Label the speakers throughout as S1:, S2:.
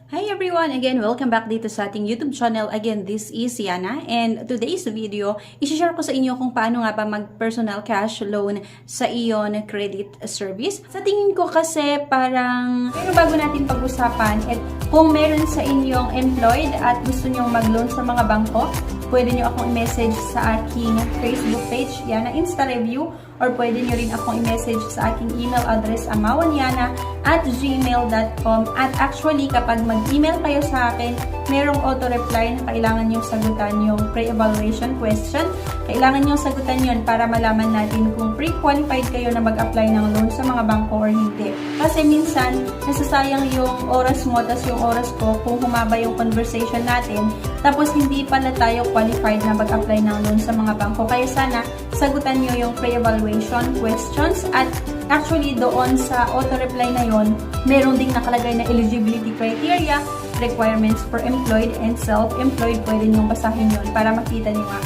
S1: Hi everyone! Again, welcome back dito sa ating YouTube channel. Again, this is Yana and today's video, i-share ko sa inyo kung paano nga ba mag-personal cash loan sa Ion Credit Service. Sa tingin ko kasi parang, pero bago natin pag-usapan, kung meron sa inyong employed at gusto nyong mag-loan sa mga bangko, pwede nyo akong i-message sa aking Facebook page, Yana Insta Review, or pwede nyo rin akong i-message sa aking email address, amawanyana@gmail.com. At actually, kapag mag-email kayo sa akin, merong auto-reply na kailangan nyo sagutan yung pre-evaluation question. Kailangan nyo sagutan yon para malaman natin kung pre-qualified kayo na mag-apply ng loan sa mga bangko or hindi. Kasi minsan, nasasayang yung oras mo, tas yung oras ko, kung humaba yung conversation natin, tapos hindi pala tayo qualified na mag-apply ng loan sa mga bangko. Kaya sana, sagutan nyo yung pre-evaluation questions at actually doon sa auto-reply na yon, meron ding nakalagay na eligibility criteria, requirements for employed and self-employed. Pwede nyo basahin yon para makita nyo nga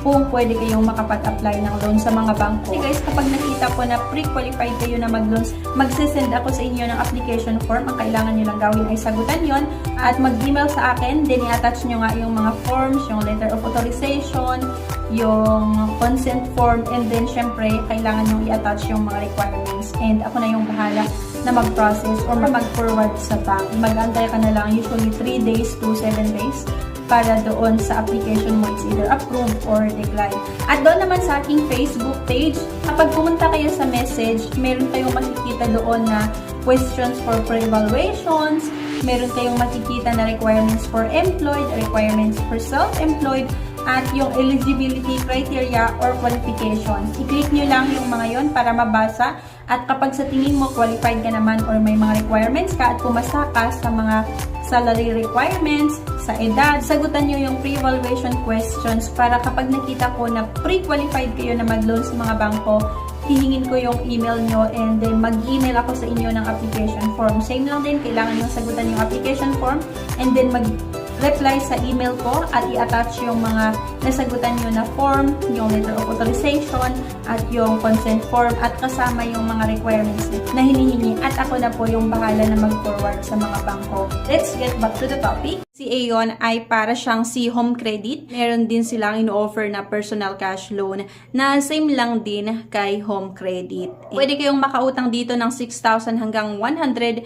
S1: kung pwede kayong makapag-apply ng loan sa mga bangko. Okay guys, kapag nakita ko na pre-qualified kayo na mag-loan, magsisend ako sa inyo ng application form. Ang kailangan nyo lang gawin ay sagutan yon at mag-email sa akin. Then i-attach nyo nga yung mga forms, yung letter of authorization, yung consent form, and then syempre kailangan nyo i-attach yung mga requirements. And ako na yung bahala na mag-process or mag-forward sa bank. Mag-antay ka na lang usually 3 days to 7 days para doon sa application mo, it's either approved or decline. At doon naman sa aking Facebook page, kapag pumunta kayo sa message, meron kayong makikita doon na questions for pre-evaluations, meron kayong makikita na requirements for employed, requirements for self-employed, at yung eligibility criteria or qualifications. I-click nyo lang yung mga yon para mabasa. At kapag sa tingin mo qualified ka naman or may mga requirements ka at pumasa ka sa mga salary requirements, sa edad, sagutan nyo yung pre-evaluation questions para kapag nakita ko na pre-qualified kayo na mag-loan sa mga bangko, hihingin ko yung email nyo and then mag-email ako sa inyo ng application form. Same lang din, kailangan nyo sagutan yung application form and then mag-reply sa email ko at i-attach yung mga nasagutan nyo na form, yung letter of authorization at yung consent form at kasama yung mga requirements na hinihingi at ako na po yung bahala na mag-forward sa mga bangko. Let's get back to the topic. Si Aon ay para siyang si Home Credit. Meron din silang in-offer na personal cash loan na same lang din kay Home Credit. Pwede kayong makautang dito ng 6,000 hanggang 150,000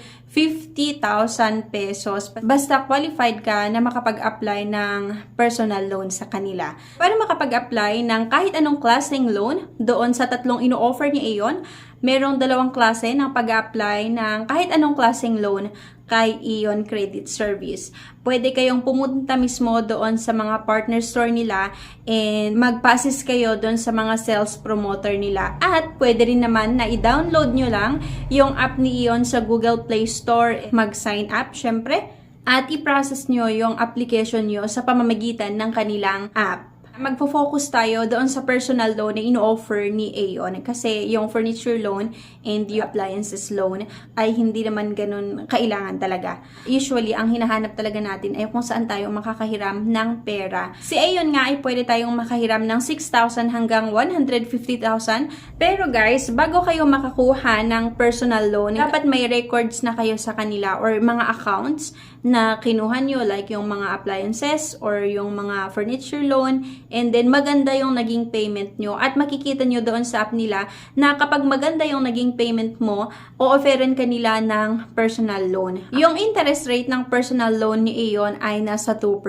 S1: pesos. Basta qualified ka na makapag-apply ng personal loan sa kanila. Para makapag-apply ng kahit anong klaseng loan doon sa tatlong in-offer ni Aon, merong dalawang klase ng pag-apply ng kahit anong klaseng loan kay Ion Credit Service. Pwede kayong pumunta mismo doon sa mga partner store nila and mag-passes kayo doon sa mga sales promoter nila. At pwede rin naman na i-download nyo lang yung app ni Ion sa Google Play Store. Mag-sign up, syempre, at i-process nyo yung application nyo sa pamamagitan ng kanilang app. Magfo-focus tayo doon sa personal loan na ino-offer ni Aon kasi yung furniture loan and yung appliances loan ay hindi naman ganun kailangan talaga. Usually, ang hinahanap talaga natin ay kung saan tayo makakahiram ng pera. Si Aon nga ay pwede tayong makahiram ng 6,000 hanggang 150,000. Pero guys, bago kayo makakuha ng personal loan, dapat may records na kayo sa kanila or mga accounts na kinuha nyo like yung mga appliances or yung mga furniture loan. And then, maganda yung naging payment nyo. At makikita nyo doon sa app nila na kapag maganda yung naging payment mo, o-offeran ka nila ng personal loan. Yung interest rate ng personal loan ni Aon ay nasa 2%.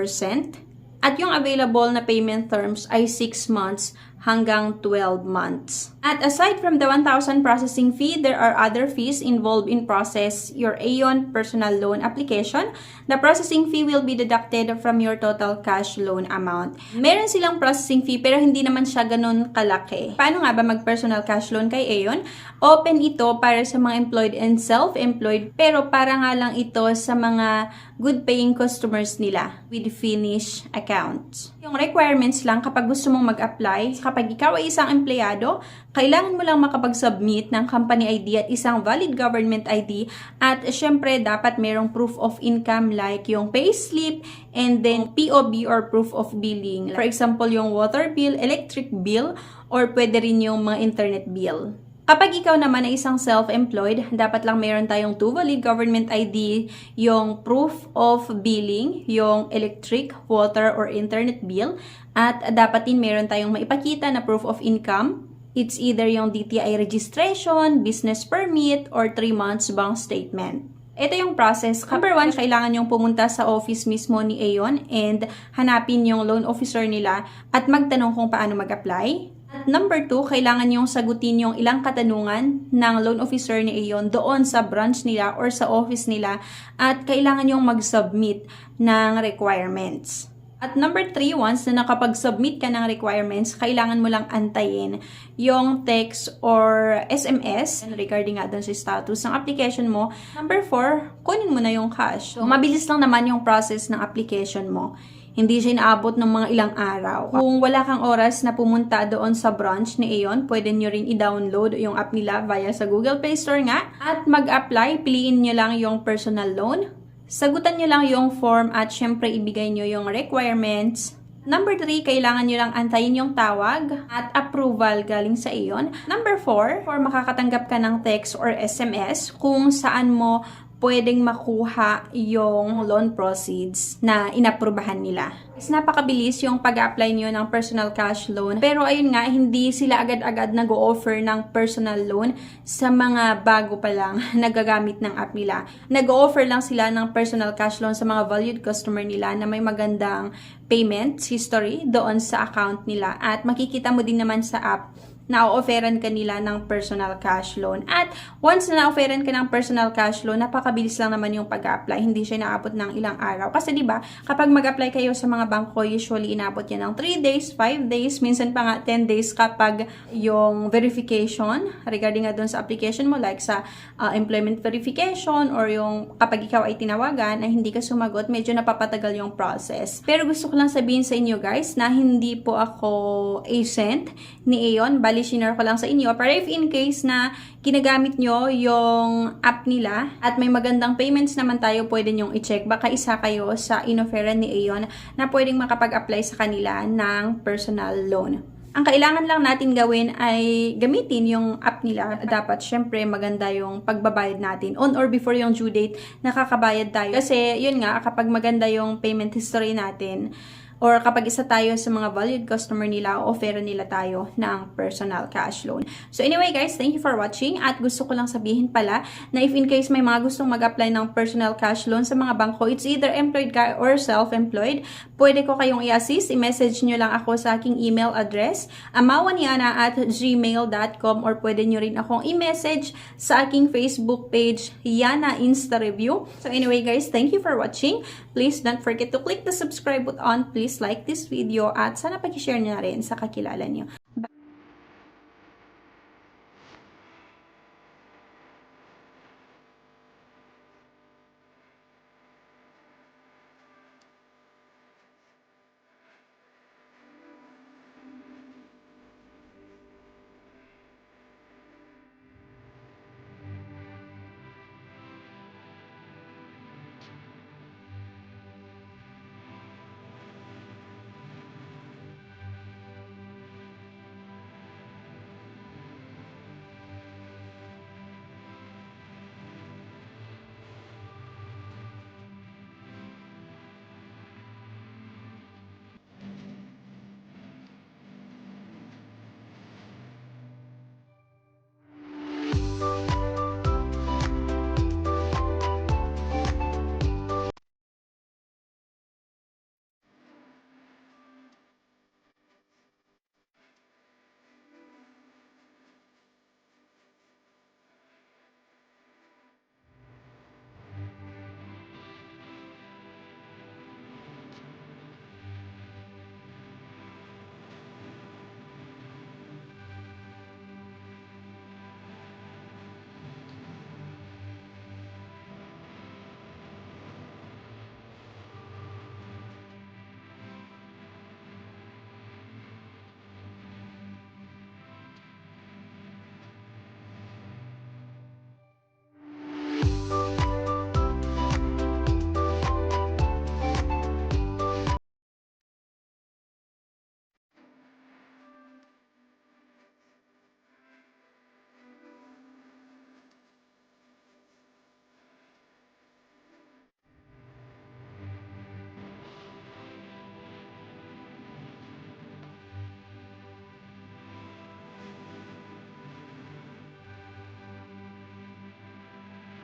S1: At yung available na payment terms ay 6 months hanggang 12 months. At aside from the 1,000 processing fee, there are other fees involved in process your Aon personal loan application. The processing fee will be deducted from your total cash loan amount. Meron silang processing fee pero hindi naman siya ganun kalaki. Paano nga ba mag-personal cash loan kay Aon? Open ito para sa mga employed and self-employed pero para nga lang ito sa mga good paying customers nila with Finish accounts. Yung requirements lang kapag gusto mong mag-apply, kapag ikaw ay isang empleyado, kailangan mo lang makapag-submit ng company ID at isang valid government ID at syempre dapat merong proof of income like yung payslip and then POB or proof of billing. For example, yung water bill, electric bill, or pwede rin yung mga internet bill. Kapag ikaw naman ay isang self-employed, dapat lang meron tayong 2 valid government ID, yung proof of billing, yung electric, water, or internet bill, at dapat din meron tayong maipakita na proof of income. It's either yung DTI registration, business permit, or 3 months bank statement. Ito yung process. Number 1, kailangan yung pumunta sa office mismo ni Aon and hanapin yung loan officer nila at magtanong kung paano mag-apply. At number 2, kailangan yung sagutin yung ilang katanungan ng loan officer ni Aon doon sa branch nila or sa office nila at kailangan yung mag-submit ng requirements. At number 3, once na nakapag-submit ka ng requirements, kailangan mo lang antayin yung text or SMS regarding nga doon sa status ng application mo. Number 4, kunin mo na yung cash. So, mabilis lang naman yung process ng application mo. Hindi siya inaabot ng mga ilang araw. Kung wala kang oras na pumunta doon sa branch ni Aon, pwede nyo rin i-download yung app nila via sa Google Play Store nga. At mag-apply, piliin nyo lang yung personal loan. Sagutan nyo lang yung form at syempre ibigay nyo yung requirements. Number 3, kailangan nyo lang antayin yung tawag at approval galing sa Aon. Number 4, makakatanggap ka ng text or SMS kung saan mo pwedeng makuha yung loan proceeds na inaprubahan nila. Napakabilis yung pag-apply nyo ng personal cash loan. Pero ayun nga, hindi sila agad-agad nag-o-offer ng personal loan sa mga bago pa lang nagagamit ng app nila. Nag-o-offer lang sila ng personal cash loan sa mga valued customer nila na may magandang payment history doon sa account nila. At makikita mo din naman sa app na o-offeran ka nila ng personal cash loan. At once na na-offeran ka ng personal cash loan, napakabilis lang naman yung pag-apply. Hindi siya inaabot ng ilang araw. Kasi diba, kapag mag-apply kayo sa mga bangko, usually inaabot yan ng 3 days, 5 days, minsan pa nga 10 days kapag yung verification regarding nga dun sa application mo, like sa employment verification or yung kapag ikaw ay tinawagan ay hindi ka sumagot, medyo napapatagal yung process. Pero gusto ko lang sabihin sa inyo guys na hindi po ako agent ni Aon. Bali, sinare ko lang sa inyo. Para if in case na ginagamit nyo yung app nila at may magandang payments naman tayo, pwede nyong i-check. Baka isa kayo sa inofferan ni Aon na pwedeng makapag-apply sa kanila ng personal loan. Ang kailangan lang natin gawin ay gamitin yung app nila. Dapat syempre maganda yung pagbabayad natin. On or before yung due date, nakakabayad tayo. Kasi yun nga, kapag maganda yung payment history natin, or kapag isa tayo sa mga valued customer nila, offer nila tayo ng personal cash loan. So anyway guys, thank you for watching. At gusto ko lang sabihin pala na if in case may mga gustong mag-apply ng personal cash loan sa mga bangko, it's either employed ka or self-employed, pwede ko kayong i-assist. I-message nyo lang ako sa aking email address, amawanyana@gmail.com, or pwede nyo rin akong i-message sa aking Facebook page, Yana Insta Review. So anyway guys, thank you for watching. Please don't forget to click the subscribe button. Please like this video at sana pag-share nyo na rin sa kakilala nyo.